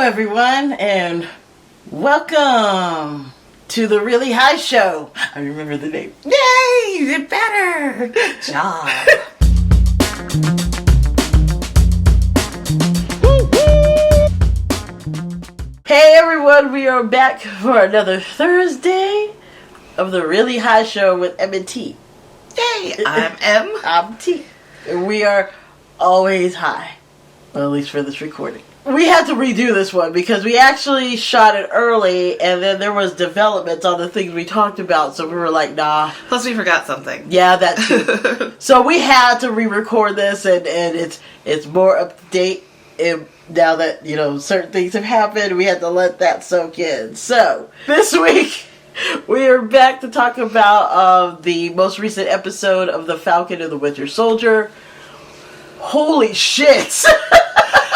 everyone, and welcome to the Really High Show. I remember the name. Yay! You did better! Good job. Hey everyone, we are back for another Thursday of the Really High Show with M and T. Yay! I'm M. I'm T. And we are always high. Well, at least for this recording. We had to redo this one because we actually shot it early and then there was developments on the things we talked about, so we were like, nah. Plus we forgot something. Yeah, that too. So we had to re-record this and it's more up to date. And now that, certain things have happened, we had to let that soak in. So, this week, we are back to talk about the most recent episode of the Falcon and the Winter Soldier. Holy shit!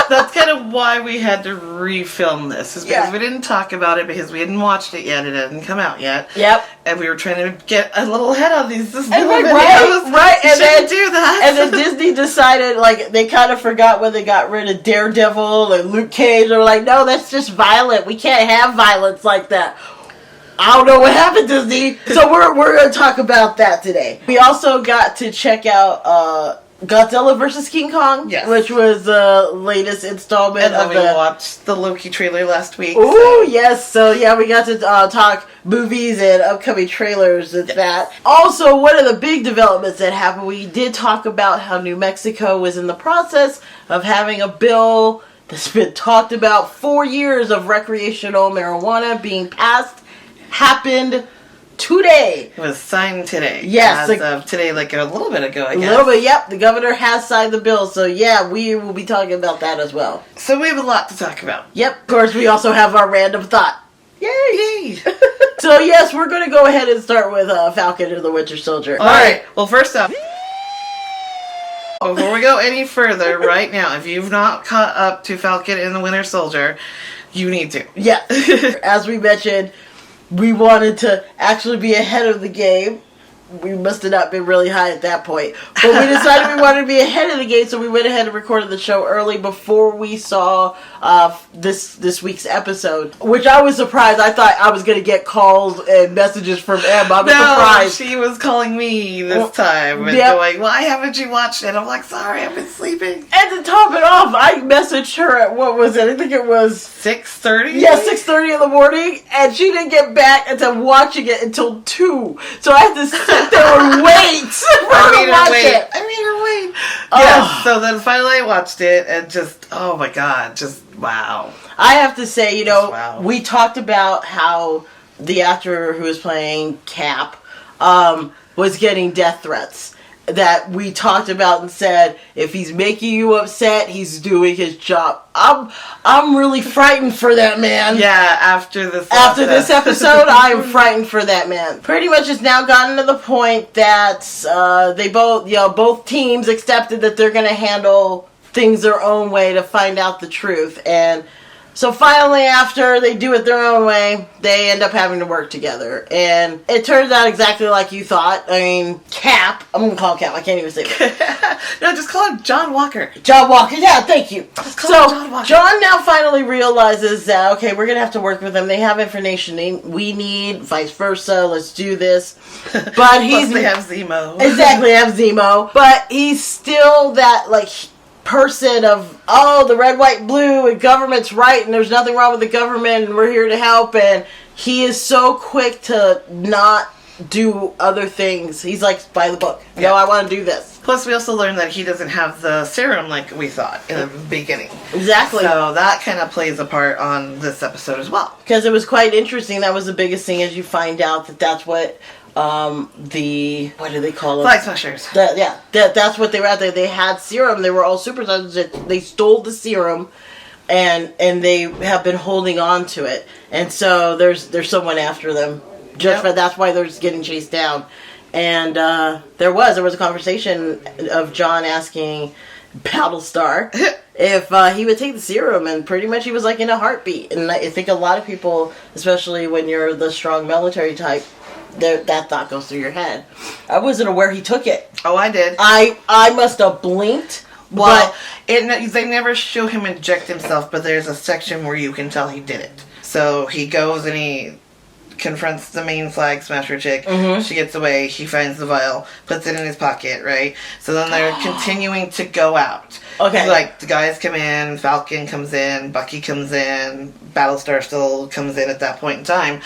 That's kind of why we had to refilm this. Is because we didn't talk about it because we hadn't watched it yet. It hadn't come out yet. Yep. And we were trying to get a little ahead of these videos. Right. And then do that. And then Disney decided, they kind of forgot when they got rid of Daredevil and Luke Cage. They were like, no, that's just violent. We can't have violence like that. I don't know what happened, Disney. So we're going to talk about that today. We also got to check out Godzilla vs. King Kong, which was the latest installment. And then we watched the Loki trailer last week. Ooh, yes. So, we got to talk movies and upcoming trailers and that. Also, one of the big developments that happened, we did talk about how New Mexico was in the process of having a bill that's been talked about 4 years of recreational marijuana being passed. Happened today. It was signed today. Yes. As of today, a little bit ago, I guess. A little bit, yep. The governor has signed the bill, so we will be talking about that as well. So we have a lot to talk about. Yep. Of course, we also have our random thought. Yay! So, yes, we're going to go ahead and start with Falcon and the Winter Soldier. All right. Well, first up, before we go any further, right now, if you've not caught up to Falcon and the Winter Soldier, you need to. Yeah. As we mentioned, we wanted to actually be ahead of the game. We must have not been really high at that point. But we decided we wanted to be ahead of the game, so we went ahead and recorded the show early before we saw this week's episode. Which I was surprised. I thought I was going to get calls and messages from Em. I was surprised. She was calling me this time and going, why haven't you watched it? I'm like, sorry, I've been sleeping. And to top it off, I messaged her at, what was it? I think it was 6:30? Yeah, 6:30 in the morning, and she didn't get back until watching it until 2. So I had to sit there and wait for her to watch it. I made her wait. Yes, so then finally I watched it, and just, oh my god, just wow. I have to say, wow. We talked about how the actor who was playing Cap was getting death threats. That we talked about and said, if he's making you upset, he's doing his job. I'm really frightened for that man. Yeah, after this episode, I am frightened for that man. Pretty much it's now gotten to the point that they both teams accepted that they're going to handle things their own way to find out the truth. And so finally, after they do it their own way, they end up having to work together. And it turns out exactly like you thought. I mean, Cap. I'm going to call him Cap. I can't even say that. No, just call him John Walker. John Walker. Yeah, thank you. Just call him John Walker. John now finally realizes that, okay, we're going to have to work with them. They have information we need, vice versa. Let's do this. But he's... Plus they have Zemo. Exactly, they have Zemo. But he's still that, person of, the red, white, blue, and government's right, and there's nothing wrong with the government, and we're here to help, and he is so quick to not do other things. He's like, by the book. No, I want to do this. Plus, we also learned that he doesn't have the serum like we thought in the beginning. Exactly. So that kind of plays a part on this episode as well. Because it was quite interesting. That was the biggest thing, as you find out that's what what do they call them? Flag smashers. That's what they were out there. They had serum. They were all superstars. They stole the serum, and they have been holding on to it. And so there's someone after them. That's why they're just getting chased down. And there was a conversation of John asking Battlestar if he would take the serum, and pretty much he was like in a heartbeat. And I think a lot of people, especially when you're the strong military type, that thought goes through your head. I wasn't aware he took it. Oh, I did. I must have blinked Well, they never show him inject himself, but there's a section where you can tell he did it. So he goes and he confronts the main flag smasher chick. Mm-hmm. She gets away. He finds the vial, puts it in his pocket, right? So then they're continuing to go out. Okay. Like, the guys come in, Falcon comes in, Bucky comes in, Battlestar still comes in at that point in time.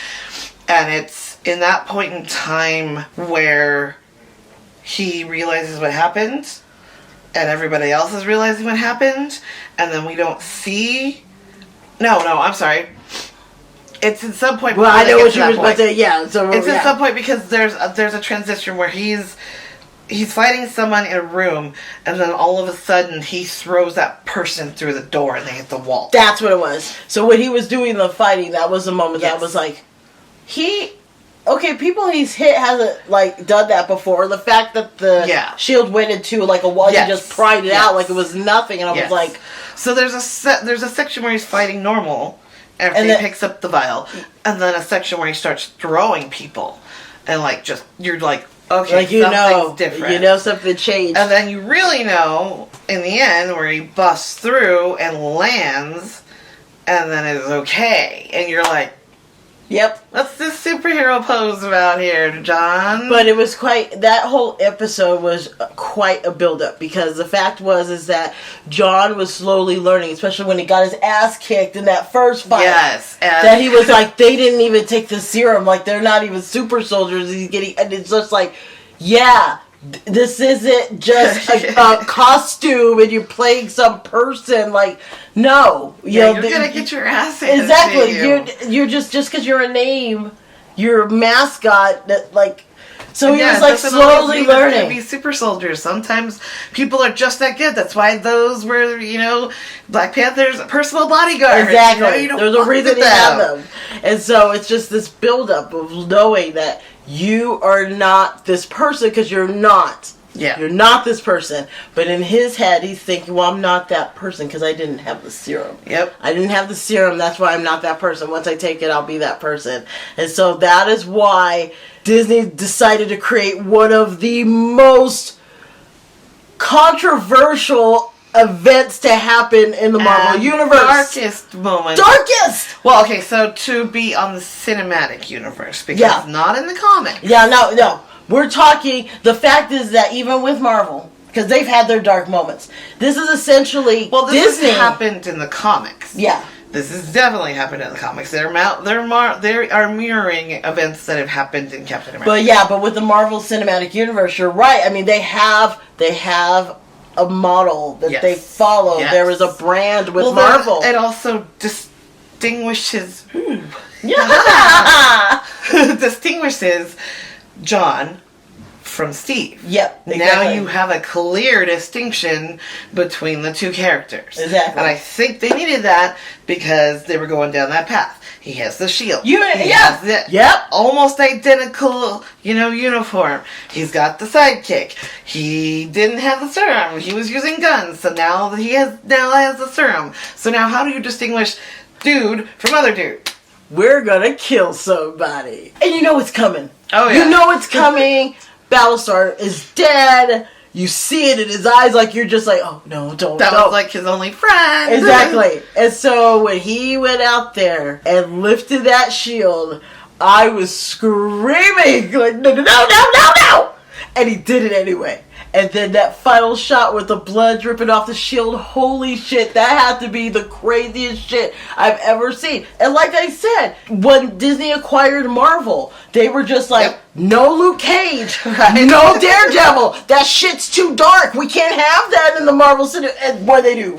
And it's in that point in time where he realizes what happened, and everybody else is realizing what happened, and then we don't see... No, I'm sorry. It's at some point... Well, I know what you were about to say, yeah. So, it's at some point because there's a transition where he's fighting someone in a room, and then all of a sudden he throws that person through the door and they hit the wall. That's what it was. So when he was doing the fighting, that was the moment that was like... Okay, people he's hit hasn't, like, done that before. The fact that the shield went into, like, a wall, he just pried it out like it was nothing, and I was like... So there's a section where he's fighting normal, and he picks up the vial, and then a section where he starts throwing people, and, like, you're like, okay, like, something's different. You know something changed. And then you really know, in the end, where he busts through and lands, and then is okay, and you're like, yep. What's this superhero pose about here, John? But it was that whole episode was quite a build-up, because the fact is that John was slowly learning, especially when he got his ass kicked in that first fight. Yes. That he was like, they didn't even take the serum, like they're not even super soldiers, and it's just like, yeah, this isn't just a costume and you're playing some person. Like, no, you're gonna get your ass handed exactly. to you. You're just because you're a name, you're a mascot. That like, so he was like slowly learning. Be super soldiers. Sometimes people are just that good. That's why those were Black Panther's personal bodyguards. Exactly. There's a reason he had them, and so it's just this buildup of knowing that you are not this person because you're not. Yeah. You're not this person. But in his head, he's thinking, well, I'm not that person because I didn't have the serum. Yep. I didn't have the serum. That's why I'm not that person. Once I take it, I'll be that person. And so that is why Disney decided to create one of the most controversial events to happen in the Marvel Universe. Darkest moment. Darkest! Well, okay, so to be on the cinematic universe, because not in the comics. Yeah, no. We're talking, the fact is that even with Marvel, because they've had their dark moments, this is essentially this Disney. Has happened in the comics. Yeah. This has definitely happened in the comics. They are mirroring events that have happened in Captain America. But with the Marvel Cinematic Universe, you're right. I mean, they have a model that they follow. Yes. There is a brand with Marvel. It also distinguishes distinguishes John from Steve. Yep. Exactly. Now you have a clear distinction between the two characters. Exactly. And I think they needed that because they were going down that path. He has the shield. He has the almost identical, uniform. He's got the sidekick. He didn't have the serum. He was using guns. So now he has the serum. So now how do you distinguish dude from other dude? We're gonna kill somebody. And you know it's coming. Oh, yeah. You know it's coming. Battlestar is dead. You see it in his eyes, like you're just like, oh no, don't. That was like his only friend. Exactly. And so when he went out there and lifted that shield, I was screaming like, no. And he did it anyway. And then that final shot with the blood dripping off the shield, holy shit, that had to be the craziest shit I've ever seen. And like I said, when Disney acquired Marvel, they were just like, no Luke Cage, no Daredevil, that shit's too dark, we can't have that in the Marvel cinema. And what they do,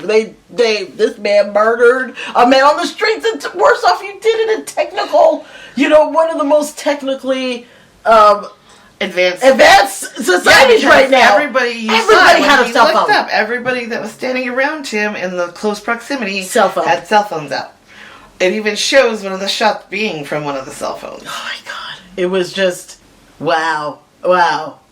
this man murdered a man on the streets, and worse off, you did it in technical, one of the most technically, advanced societies right now. Everybody had a cell phone. Everybody that was standing around him in the close proximity had cell phones out. It even shows one of the shots being from one of the cell phones. Oh my god. It was just, wow.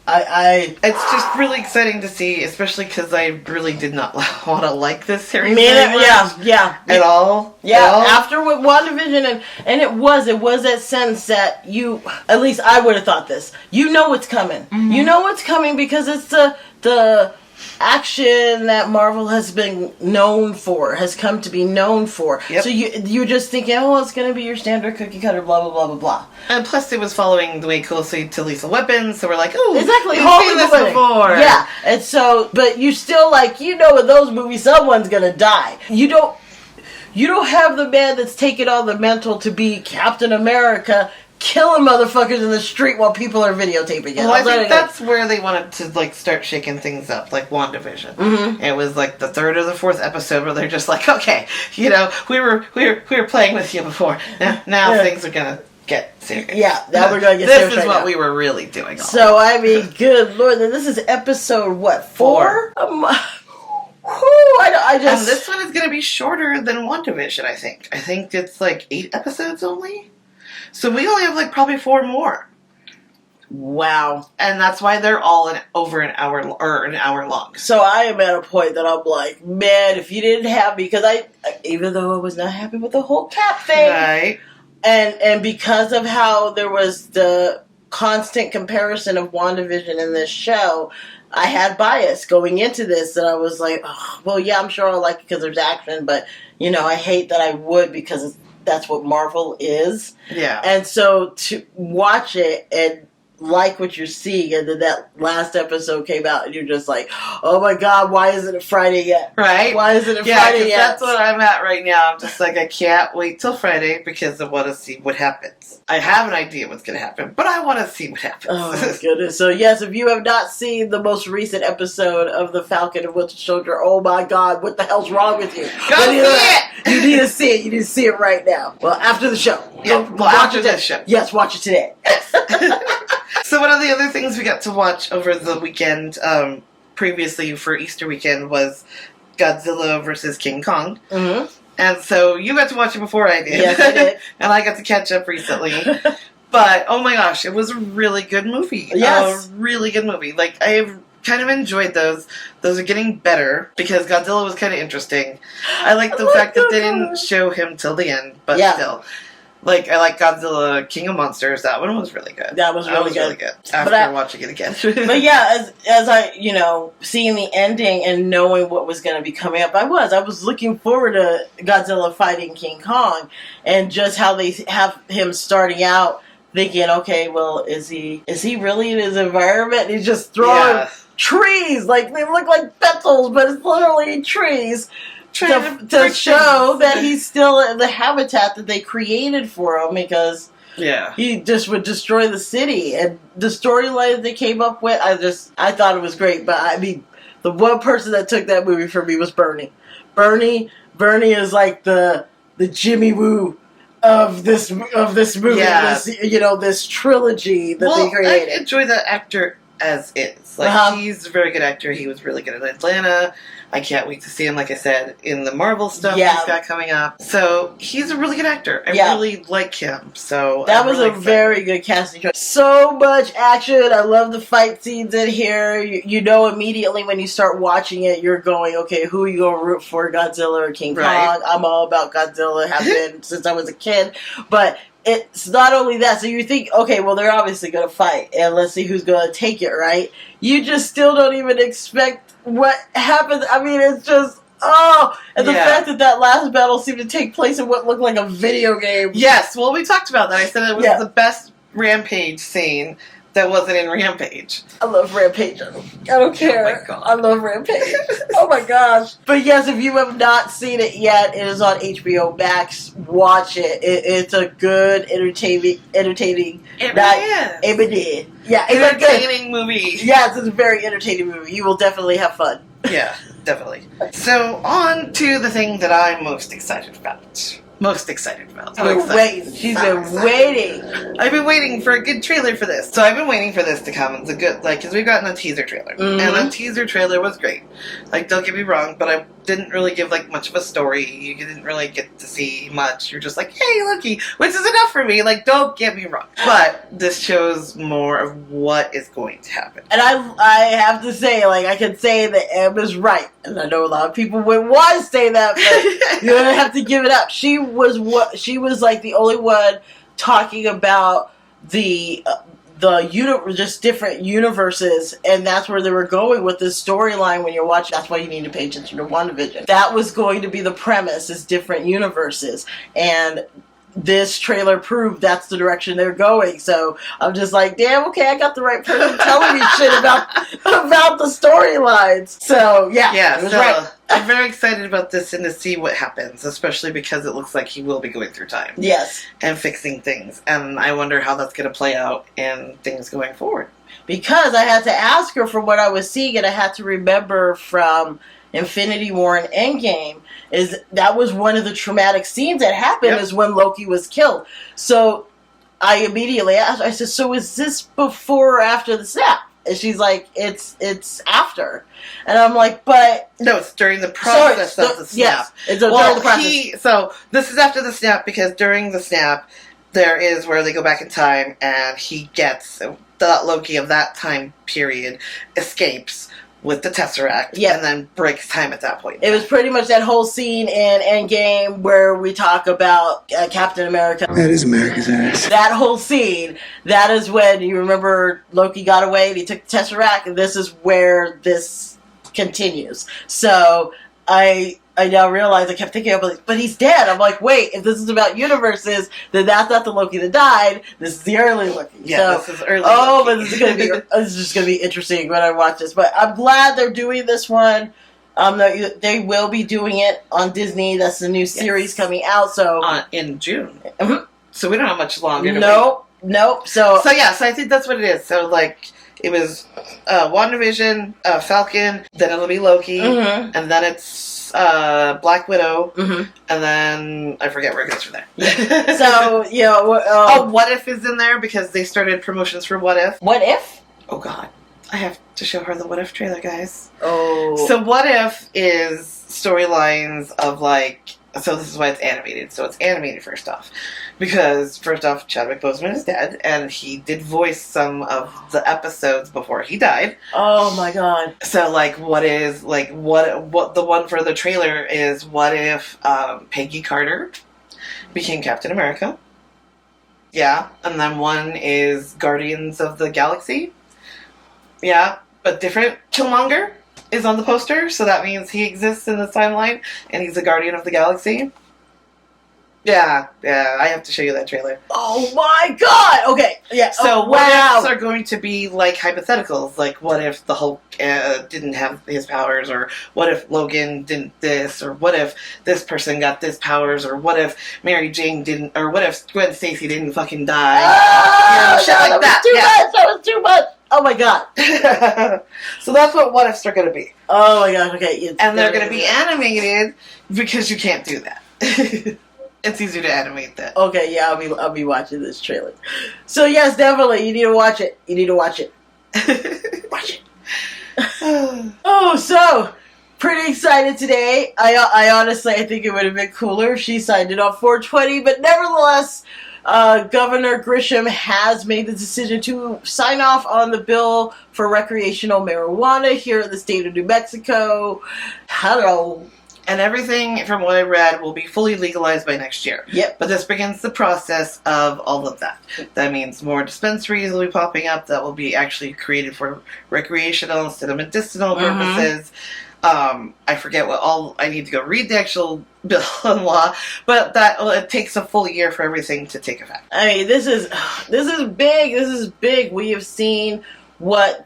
It's just really exciting to see, especially because I really did not want to like this series at all. After with WandaVision, and it was that sense that at least I would have thought this. You know what's coming. Mm-hmm. You know what's coming because it's the action that Marvel has been known for, has come to be known for. Yep. So you're just thinking, oh, well, it's going to be your standard cookie cutter, blah, blah, blah, blah, blah. And plus, it was following the way closely to Lethal Weapon, so we're like, oh, exactly, we've seen this before. Yeah, and so, but you still, like, you know, in those movies, someone's going to die. You don't have the man that's taking on the mantle to be Captain America killing motherfuckers in the street while people are videotaping it. Well, I think that's where they wanted to, like, start shaking things up, like WandaVision. Mm-hmm. It was like the 3rd or the 4th episode where they're just like, okay, you know, we were playing with you before. Now things are gonna get serious. Yeah, now we're gonna get this serious. This is right what now. we were really doing. So I mean, good lord, this is episode what, 4? I just. And this one is gonna be shorter than WandaVision. I think it's like 8 episodes only. So we only have like probably 4 more. Wow. And that's why they're all over an hour or an hour long. So I am at a point that I'm like, man, if you didn't have me, because even though I was not happy with the whole Cap thing, right? And because of how there was the constant comparison of WandaVision in this show, I had bias going into this, and I was like, oh, well, yeah, I'm sure I'll like it because there's action, but, you know, I hate that I would because that's what Marvel is. Yeah. And so to watch it and like what you're seeing, and then that last episode came out, and you're just like, oh my god, why isn't it Friday yet? Right? Why isn't it Friday yet? That's what I'm at right now. I'm just like, I can't wait till Friday because I want to see what happens. I have an idea what's going to happen, but I want to see what happens. Oh my goodness. So yes, if you have not seen the most recent episode of the Falcon and Winter Soldier, oh my god, what the hell's wrong with you? Go see it! You need to see it. You need to see it right now. Well, after the show. Yeah, well, after this show. Yes, watch it today. So one of the other things we got to watch over the weekend, previously for Easter weekend, was Godzilla versus King Kong. Mm-hmm. And so you got to watch it before I did. Yes, I did. And I got to catch up recently. But, oh my gosh, it was a really good movie. Yes. A really good movie. Like, I've kind of enjoyed those. Those are getting better because Godzilla was kind of interesting. I like the fact that they didn't show him till the end, but still. Like, I like Godzilla King of Monsters. That one was really good. That was really good. After watching it again. But yeah, as I, you know, seeing the ending and knowing what was going to be coming up, I was looking forward to Godzilla fighting King Kong, and just how they have him starting out thinking, okay, well, is he really in his environment? He's just throwing trees, like they look like petals, but it's literally trees. To show that he's still in the habitat that they created for him, because he just would destroy the city. And the storyline they came up with, I thought it was great. But I mean, the one person that took that movie for me was Bernie. Bernie is like the Jimmy Woo of this movie. This trilogy that they created. I enjoy the actor as is. Like, he's a very good actor. He was really good in Atlanta. I can't wait to see him, like I said, in the Marvel stuff he's got coming up. So, he's a really good actor. I really like him. So that was really a very good casting choice. So much action. I love the fight scenes in here. You know immediately when you start watching it, you're going, okay, who are you going to root for, Godzilla or King Kong? I'm all about Godzilla, have been since I was a kid. But it's not only that. So you think, okay, well, they're obviously going to fight, and let's see who's going to take it, right? You just still don't even expect what happens. I mean, it's just, and the fact that last battle seemed to take place in what looked like a video game. Yes, well, we talked about that. I said it was the best Rampage scene that wasn't in Rampage. I love Rampage. I don't care. Oh my God. I love Rampage. Oh my gosh. But yes, if you have not seen it yet, it is on HBO Max. Watch it. It's a good, entertaining. Entertaining movie. Yes, it's a very entertaining movie. You will definitely have fun. Yeah, definitely. So, on to the thing that I'm most excited about. She's been waiting. I've been waiting for a good trailer for this. So I've been waiting for this to come. It's a good, because we've gotten a teaser trailer. Mm-hmm. And the teaser trailer was great. Like, don't get me wrong, but I didn't really give, much of a story. You didn't really get to see much. You're just like, hey, Loki, which is enough for me. Don't get me wrong. But this shows more of what is going to happen. And I have to say, I can say that Em is right. And I know a lot of people would want to say that, but you're going to have to give it up. She was the only one talking about the just different universes, and that's where they were going with this storyline. When you're watching, that's why you need to pay attention to WandaVision. That was going to be the premise: is different universes, and this trailer proved that's the direction they're going. So I'm just like, damn, okay, I got the right person telling me shit about the storylines. So yeah, it was right. I'm very excited about this and to see what happens, especially because it looks like he will be going through time. Yes. And fixing things. And I wonder how that's going to play out in things going forward. Because I had to ask her from what I was seeing, and I had to remember from Infinity War and Endgame, is that was one of the traumatic scenes that happened, is when Loki was killed. So I immediately asked, I said, so is this before or after the snap? And she's like, it's after. And I'm like, but... No, it's during the process of the snap. Yes, it's during the process. So this is after the snap, because during the snap, there is where they go back in time, and he gets... The Loki of that time period escapes with the Tesseract, and then breaks time at that point. It was pretty much that whole scene in Endgame where we talk about Captain America. That is America's ass. That whole scene, that is when, you remember, Loki got away and he took the Tesseract, and this is where this continues. So, I now realize, I kept thinking, but he's dead. I'm like, wait, if this is about universes, then that's not the Loki that died. This is the early Loki. Yeah, this is early Loki. But this is just going to be interesting when I watch this. But I'm glad they're doing this one. They will be doing it on Disney. That's the new series coming out. So in June. Mm-hmm. So we don't have much longer. Nope. So I think that's what it is. So like, it was WandaVision, Falcon, then it'll be Loki, and then it's Black Widow, and then I forget where it goes from there. Yeah. So, What If is in there because they started promotions for What If. What If? Oh God, I have to show her the What If trailer, guys. Oh. So What If is storylines of like. So this is why it's animated. So it's animated first off. Because first off, Chadwick Boseman is dead, and he did voice some of the episodes before he died. Oh my God. So like what the one for the trailer is, what if Peggy Carter became Captain America? Yeah. And then one is Guardians of the Galaxy. Yeah. But different. Killmonger is on the poster, so that means he exists in this timeline, and he's a Guardian of the Galaxy. Yeah, I have to show you that trailer. Oh my God! Okay, yeah. So what ifs are going to be like hypotheticals, like what if the Hulk didn't have his powers, or what if Logan didn't this, or what if this person got this powers, or what if Mary Jane didn't, or what if Gwen Stacy didn't fucking die? Shit like that. That was too much. Oh my God. So that's what ifs are going to be. Oh my God. Okay. And they're going to be animated because you can't do that. It's easier to animate that. Okay, yeah, I'll be watching this trailer. So yes, definitely, you need to watch it. Watch it. Oh, so pretty excited today. I honestly, I think it would have been cooler if she signed it on 420, but nevertheless, Governor Grisham has made the decision to sign off on the bill for recreational marijuana here in the state of New Mexico. Hello. And everything, from what I read, will be fully legalized by next year. Yep. But this begins the process of all of that. That means more dispensaries will be popping up that will be actually created for recreational instead of medicinal purposes. I forget what all... I need to go read the actual bill and law. But it takes a full year for everything to take effect. I mean, this is big. This is big. We have seen what...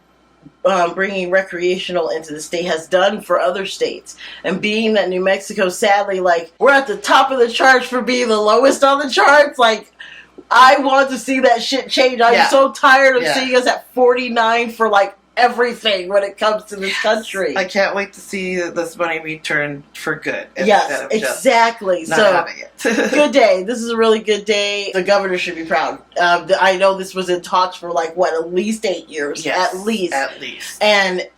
bringing recreational into the state has done for other states. And being that New Mexico, sadly, like, we're at the top of the charts for being the lowest on the charts, like, I want to see that shit change. I'm so tired of seeing us at 49 for, like, everything when it comes to this country. I can't wait to see this money returned for good. Yes, exactly. Not so, having it. Good day. This is a really good day. The governor should be proud. I know this was in talks for like, what, at least 8 years? Yes, at least. And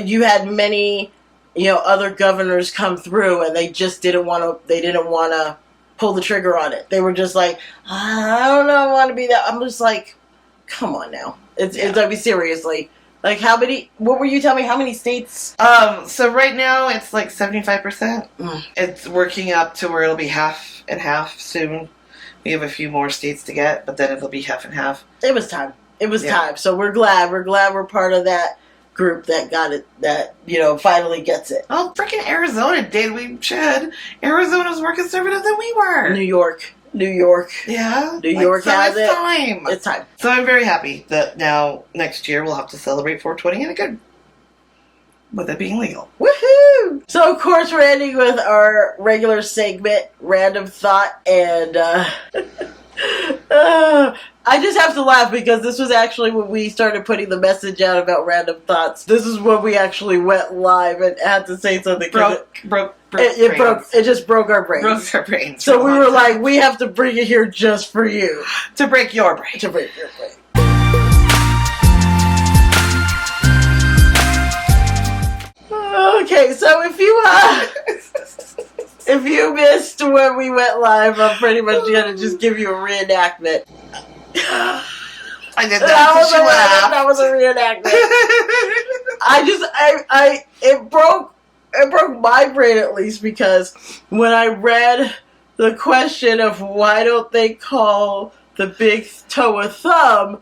you had many, other governors come through and they just didn't want to pull the trigger on it. They were just like, I don't know, I want to be that. I'm just like, come on now. It's I mean, seriously. Like, what were you telling me, how many states? So right now it's like 75%. It's working up to where it'll be half and half soon. We have a few more states to get, but then it'll be half and half. It was time. It was time. So we're glad. We're glad we're part of that group that got it, that, finally gets it. Oh, freaking Arizona did. We should. Arizona's more conservative than we were. New York. Yeah. New York has it. Time. It's time. So I'm very happy that now, next year, we'll have to celebrate 420 in a good, with it being legal. Woohoo! So, of course, we're ending with our regular segment, Random Thought, and I just have to laugh because this was actually when we started putting the message out about Random Thoughts. This is when we actually went live and had to say something. It just broke our brains. Broke our brains. So we were like, we have to bring it here just for you. To break your brain. To break your brain. Okay, so if you missed when we went live, I'm pretty much gonna just give you a reenactment. I did that. That was a reenactment. It broke my brain, at least, because when I read the question of why don't they call the big toe a thumb,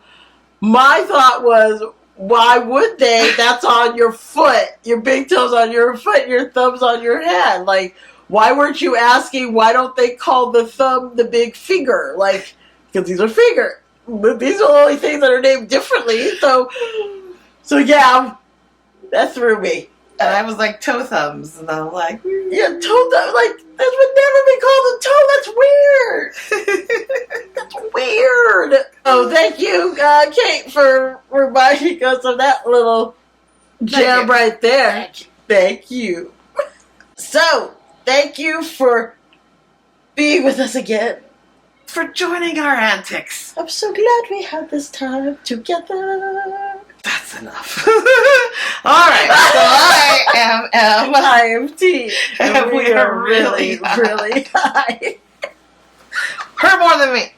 my thought was, why would they? That's on your foot. Your big toe's on your foot, your thumb's on your hand. Like, why weren't you asking, why don't they call the thumb the big finger? Like, because these are finger. These are the only things that are named differently. So yeah, that threw me. And I was like, toe thumbs. And I'm like, yeah, toe thumb. Like, this would never be called a toe. That's weird. That's weird. Oh, thank you, Kate, for reminding us of that little gem right there. Thank you. So, thank you for being with us again. For joining our antics. I'm so glad we had this time together. That's enough. Alright, so I am M. I am T. And we are really high. Her more than me.